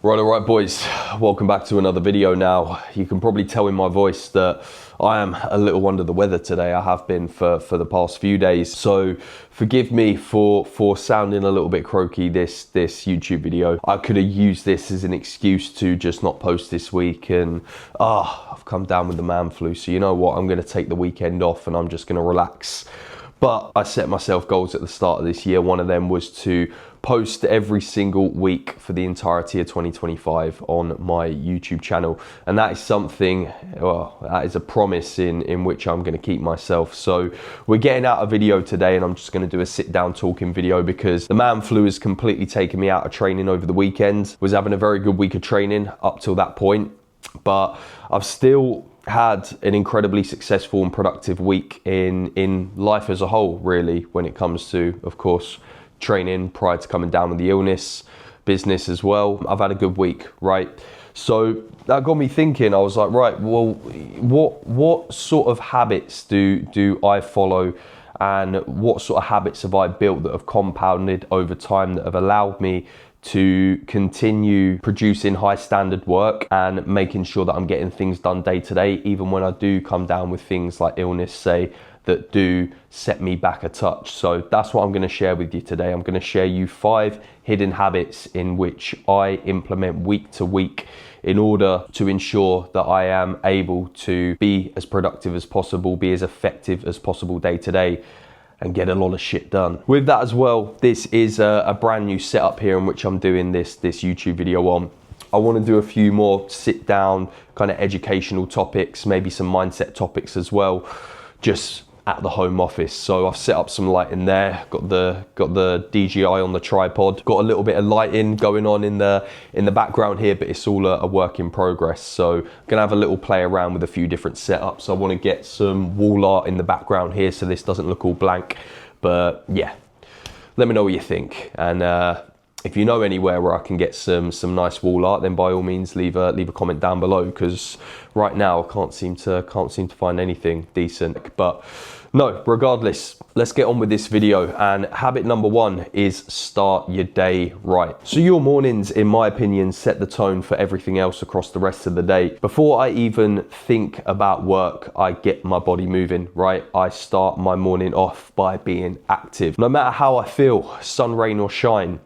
Right, all right, boys, welcome back to another video. Now, you can probably tell in my voice that I am a little under the weather today. I have been for the past few days, so forgive me for sounding a little bit croaky this YouTube video. I could have used this as an excuse to just not post this week, and I've come down with the man flu, so you know what, I'm going to take the weekend off and I'm just going to relax. But I set myself goals at the start of this year. One of them was to post every single week for the entirety of 2025 on my YouTube channel. And that is something, well, that is a promise in which I'm going to keep myself. So we're getting out a video today, and I'm just going to do a sit down talking video because the man flu has completely taken me out of training over the weekend. Was having a very good week of training up till that point, but I've still had an incredibly successful and productive week in life as a whole, really, when it comes to, of course, training prior to coming down with the illness, business as well. I've had a good week, right? So that got me thinking. I was like, right, well, what sort of habits do I follow, and what sort of habits have I built that have compounded over time that have allowed me to continue producing high standard work and making sure that I'm getting things done day to day, even when I do come down with things like illness, say, that do set me back a touch. So that's what I'm going to share with you today. I'm going to share you 5 hidden habits in which I implement week to week in order to ensure that I am able to be as productive as possible, be as effective as possible day to day, and get a lot of shit done. With that as well, this is a brand new setup here in which I'm doing this YouTube video on. I want to do a few more sit down kind of educational topics, maybe some mindset topics as well, just at the home office. So I've set up some lighting there, got the DJI on the tripod, got a little bit of lighting going on in the background here, but it's all a work in progress. So I'm gonna have a little play around with a few different setups. I want to get some wall art in the background here so this doesn't look all blank. But yeah, let me know what you think, and if you know anywhere where I can get some nice wall art, then by all means leave a comment down below, because right now I can't seem to find anything decent. But no, regardless, let's get on with this video. And habit number 1 is start your day right. So your mornings, in my opinion, set the tone for everything else across the rest of the day. Before I even think about work, I get my body moving, right? I start my morning off by being active. No matter how I feel, sun, rain or shine,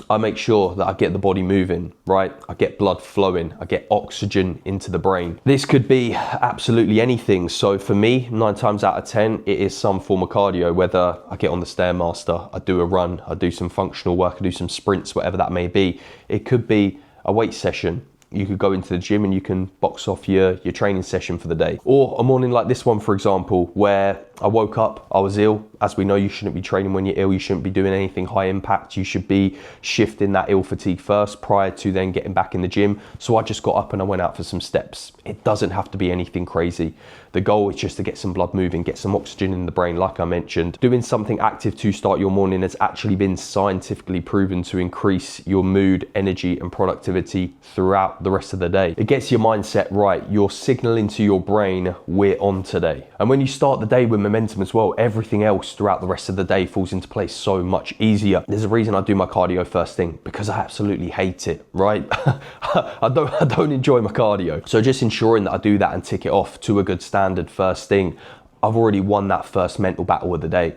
I make sure that I get the body moving, right? I get blood flowing, I get oxygen into the brain. This could be absolutely anything. So for me, 9 times out of 10, it is some form of cardio, whether I get on the Stairmaster, I do a run, I do some functional work, I do some sprints, whatever that may be. It could be a weight session. You could go into the gym and you can box off your training session for the day. Or a morning like this one, for example, where I woke up, I was ill. As we know, you shouldn't be training when you're ill. You shouldn't be doing anything high impact. You should be shifting that ill fatigue first prior to then getting back in the gym. So I just got up and I went out for some steps. It doesn't have to be anything crazy. The goal is just to get some blood moving, get some oxygen in the brain, like I mentioned. Doing something active to start your morning has actually been scientifically proven to increase your mood, energy, and productivity throughout the rest of the day. It gets your mindset right. You're signaling to your brain, we're on today. And when you start the day with momentum as well, everything else throughout the rest of the day falls into place so much easier. There's a reason I do my cardio first thing, because I absolutely hate it, right? I don't enjoy my cardio. So just ensuring that I do that and tick it off to a good standard first thing, I've already won that first mental battle of the day.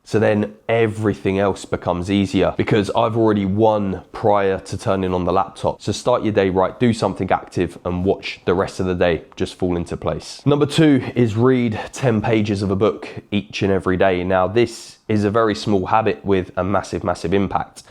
So then everything else becomes easier because I've already won prior to turning on the laptop. So start your day right, do something active, and watch the rest of the day just fall into place. Number 2 is read 10 pages of a book each and every day. Now, this is a very small habit with a massive, massive impact.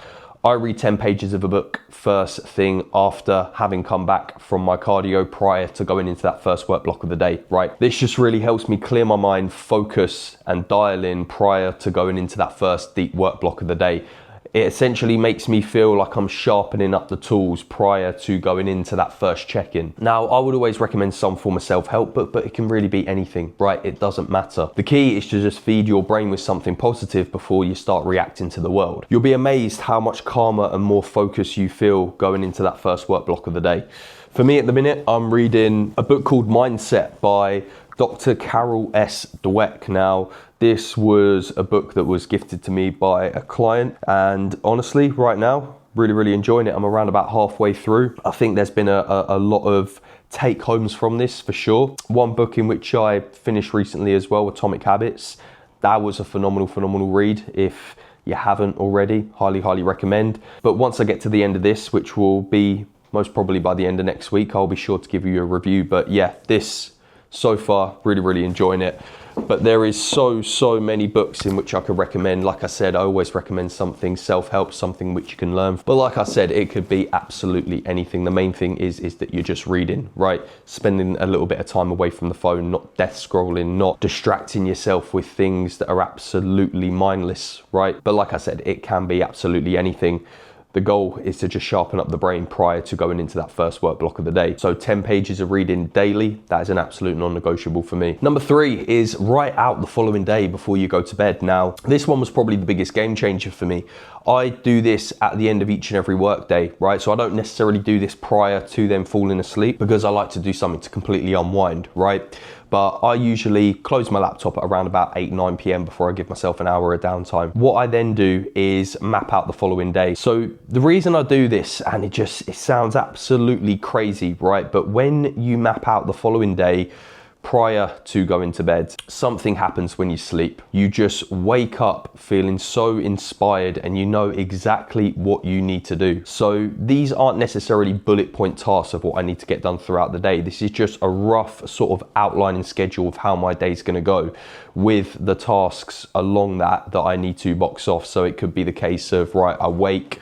I read 10 pages of a book first thing after having come back from my cardio prior to going into that first work block of the day, right? This just really helps me clear my mind, focus, and dial in prior to going into that first deep work block of the day. It essentially makes me feel like I'm sharpening up the tools prior to going into that first check-in. Now, I would always recommend some form of self-help, but it can really be anything, right? It doesn't matter. The key is to just feed your brain with something positive before you start reacting to the world. You'll be amazed how much calmer and more focused you feel going into that first work block of the day. For me at the minute, I'm reading a book called Mindset by Dr. Carol S. Dweck. Now, this was a book that was gifted to me by a client, and honestly, right now, really enjoying it. I'm around about halfway through. I think there's been a lot of take homes from this for sure. One book in which I finished recently as well, Atomic Habits. That was a phenomenal read. If you haven't already, highly recommend. But once I get to the end of this, which will be most probably by the end of next week, I'll be sure to give you a review. But yeah, this so far, really enjoying it. But there is so many books in which I could recommend. Like I said, I always recommend something self-help, something which you can learn. But like I said, it could be absolutely anything. The main thing is that you're just reading, right? Spending a little bit of time away from the phone, not death scrolling, not distracting yourself with things that are absolutely mindless, right? But like I said, it can be absolutely anything. The goal is to just sharpen up the brain prior to going into that first work block of the day. So 10 pages of reading daily, that is an absolute non-negotiable for me. Number 3 is write out the following day before you go to bed. Now, this one was probably the biggest game changer for me. I do this at the end of each and every work day, right? So I don't necessarily do this prior to them falling asleep because I like to do something to completely unwind, right? But I usually close my laptop at around about 8-9 p.m. before I give myself an hour of downtime. What I then do is map out the following day. So the reason I do this, and it sounds absolutely crazy, right? But when you map out the following day, prior to going to bed, something happens when you sleep. You just wake up feeling so inspired and you know exactly what you need to do. So these aren't necessarily bullet point tasks of what I need to get done throughout the day. This is just a rough sort of outlining schedule of how my day's going to go with the tasks along that I need to box off. So it could be the case of, right, I wake,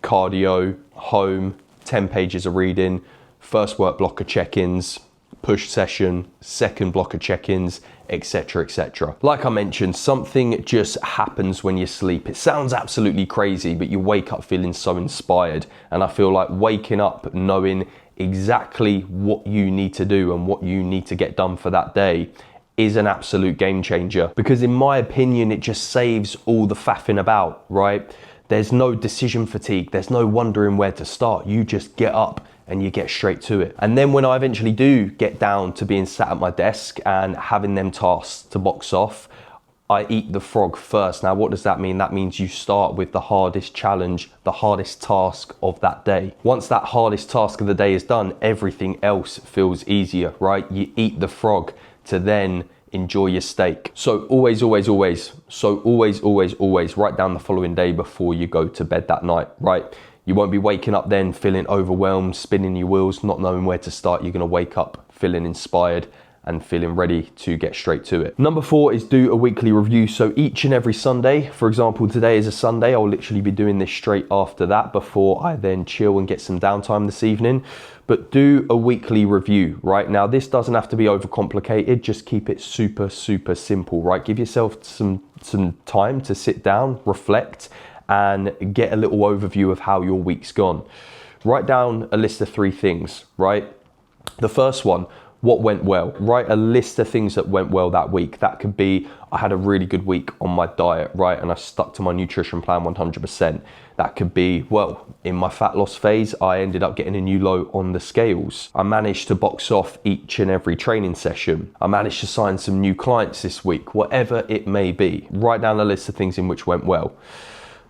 cardio, home, 10 pages of reading, first work block of check-ins, push session, second block of check-ins, etc. Like I mentioned, something just happens when you sleep. It sounds absolutely crazy, but you wake up feeling so inspired. And I feel like waking up knowing exactly what you need to do and what you need to get done for that day is an absolute game changer. Because in my opinion, it just saves all the faffing about, right? There's no decision fatigue. There's no wondering where to start. You just get up and you get straight to it. And then when I eventually do get down to being sat at my desk and having them tasks to box off, I eat the frog first. Now, what does that mean? That means you start with the hardest challenge, the hardest task of that day. Once that hardest task of the day is done, everything else feels easier, right? You eat the frog to then enjoy your steak. So always write down the following day before you go to bed that night, right? You won't be waking up then feeling overwhelmed, spinning your wheels, not knowing where to start. You're gonna wake up feeling inspired and feeling ready to get straight to it. Number 4 is do a weekly review. So each and every Sunday, for example, today is a Sunday, I'll literally be doing this straight after that before I then chill and get some downtime this evening. But do a weekly review, right? Now, this doesn't have to be overcomplicated, just keep it super simple, right? Give yourself some time to sit down, reflect, and get a little overview of how your week's gone. Write down a list of 3 things, right? The first one, what went well? Write a list of things that went well that week. That could be, I had a really good week on my diet, right? And I stuck to my nutrition plan 100%. That could be, well, in my fat loss phase, I ended up getting a new low on the scales. I managed to box off each and every training session. I managed to sign some new clients this week, whatever it may be. Write down a list of things in which went well.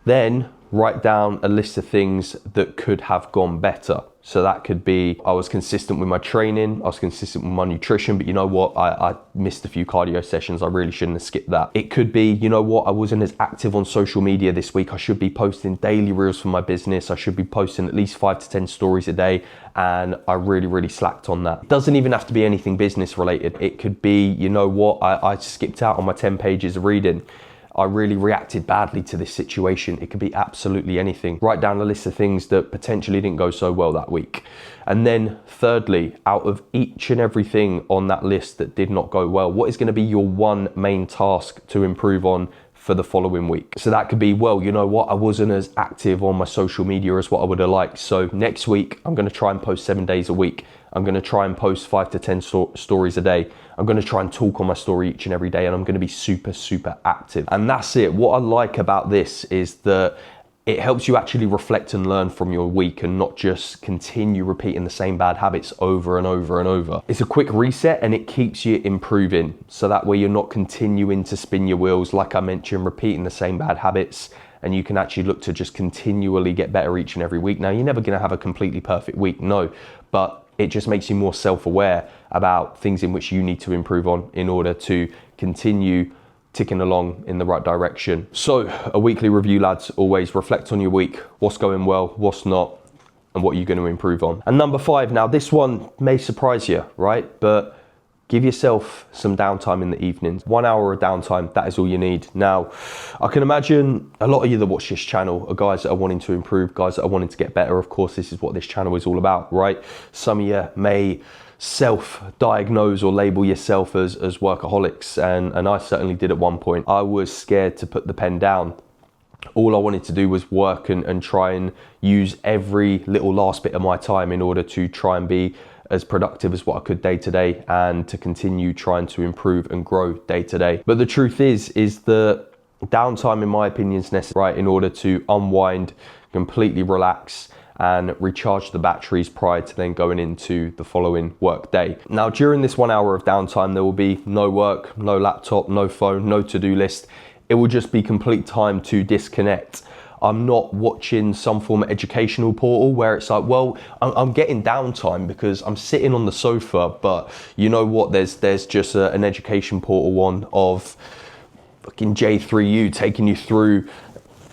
Then write down a list of things that could have gone better. So that could be, I was consistent with my training, I was consistent with my nutrition, but you know what, I missed a few cardio sessions, I really shouldn't have skipped that. It could be, you know what, I wasn't as active on social media this week, I should be posting daily reels for my business, I should be posting at least 5 to 10 stories a day, and I really slacked on that. It doesn't even have to be anything business related. It could be, you know what, I skipped out on my 10 pages of reading. I really reacted badly to this situation. It could be absolutely anything. Write down a list of things that potentially didn't go so well that week. And then thirdly, out of each and everything on that list that did not go well, what is going to be your one main task to improve on for the following week? So that could be, well, you know what, I wasn't as active on my social media as what I would have liked. So next week, I'm going to try and post 7 days a week. I'm going to try and post 5 to 10 stories a day. I'm going to try and talk on my story each and every day, and I'm going to be super active. And that's it. What I like about this is that it helps you actually reflect and learn from your week and not just continue repeating the same bad habits over and over. It's a quick reset and it keeps you improving. So that way you're not continuing to spin your wheels, like I mentioned, repeating the same bad habits and you can actually look to just continually get better each and every week. Now, you're never going to have a completely perfect week, no, but it just makes you more self-aware about things in which you need to improve on in order to continue ticking along in the right direction. So a weekly review, lads, always reflect on your week, what's going well, what's not, and what you're going to improve on. And number 5, now this one may surprise you, right? But give yourself some downtime in the evenings. 1 hour of downtime, that is all you need. Now, I can imagine a lot of you that watch this channel are guys that are wanting to improve, guys that are wanting to get better. Of course, this is what this channel is all about, right? Some of you may self-diagnose or label yourself as workaholics, and I certainly did at one point. I was scared to put the pen down. All I wanted to do was work and try and use every little last bit of my time in order to try and be as productive as what I could day to day, and to continue trying to improve and grow day to day. But the truth is that downtime, in my opinion, is necessary, right, in order to unwind, completely relax, and recharge the batteries prior to then going into the following work day. Now, during this 1 hour of downtime, there will be no work, no laptop, no phone, no to-do list. It will just be complete time to disconnect. I'm not watching some form of educational portal where it's like, well, I'm getting downtime because I'm sitting on the sofa, but you know what, there's just an education portal one of fucking J3U taking you through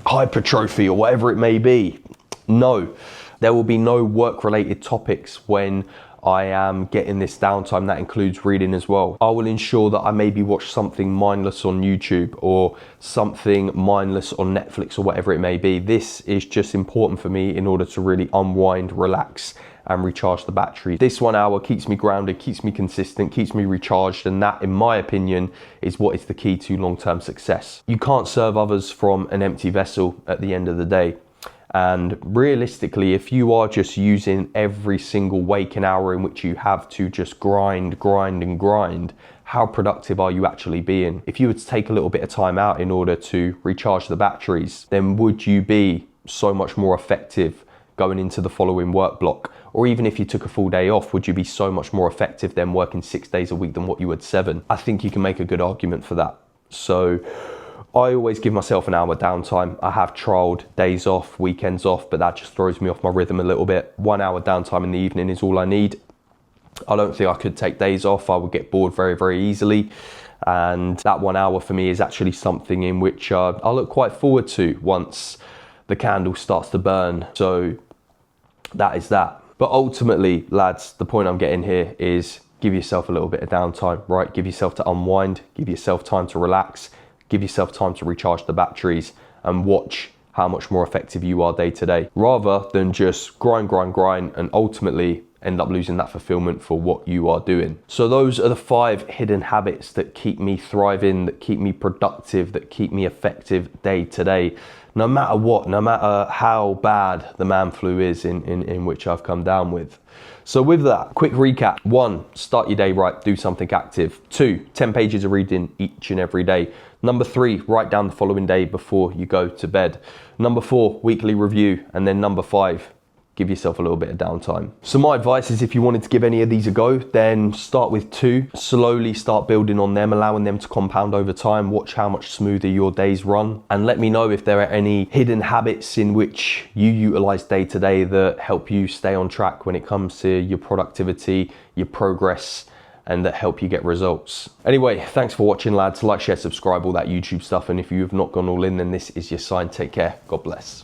hypertrophy or whatever it may be. No, there will be no work-related topics when I am getting this downtime. That includes reading as well. I will ensure that I maybe watch something mindless on YouTube or something mindless on Netflix or whatever it may be. This is just important for me in order to really unwind, relax, and recharge the battery. This 1 hour keeps me grounded, keeps me consistent, keeps me recharged, and that, in my opinion, is what is the key to long-term success. You can't serve others from an empty vessel at the end of the day. And realistically, if you are just using every single waking hour in which you have to just grind, how productive are you actually being? If you were to take a little bit of time out in order to recharge the batteries, then would you be so much more effective going into the following work block? Or even if you took a full day off, would you be so much more effective than working 6 days a week than what you would 7? I think you can make a good argument for that. So I always give myself an hour downtime. I have trialed days off, weekends off, but that just throws me off my rhythm a little bit. 1 hour downtime in the evening is all I need. I don't think I could take days off. I would get bored very, very easily. And that 1 hour for me is actually something in which I look quite forward to once the candle starts to burn. So that is that. But ultimately, lads, the point I'm getting here is give yourself a little bit of downtime, right? Give yourself to unwind, give yourself time to relax, give yourself time to recharge the batteries, and watch how much more effective you are day to day, rather than just grind and ultimately end up losing that fulfillment for what you are doing. So those are the 5 hidden habits that keep me thriving, that keep me productive, that keep me effective day to day, no matter what, no matter how bad the man flu is in which I've come down with. So with that, quick recap. 1, start your day right, do something active. 2, 10 pages of reading each and every day. Number 3, write down the following day before you go to bed. Number 4, weekly review. And then number 5, give yourself a little bit of downtime. So my advice is, if you wanted to give any of these a go, then start with 2, slowly start building on them, allowing them to compound over time. Watch how much smoother your days run, and let me know if there are any hidden habits in which you utilize day to day that help you stay on track when it comes to your productivity, your progress, and that help you get results. Anyway, thanks for watching, lads. Like, share, subscribe, all that YouTube stuff. And if you have not gone all in, then this is your sign. Take care. God bless.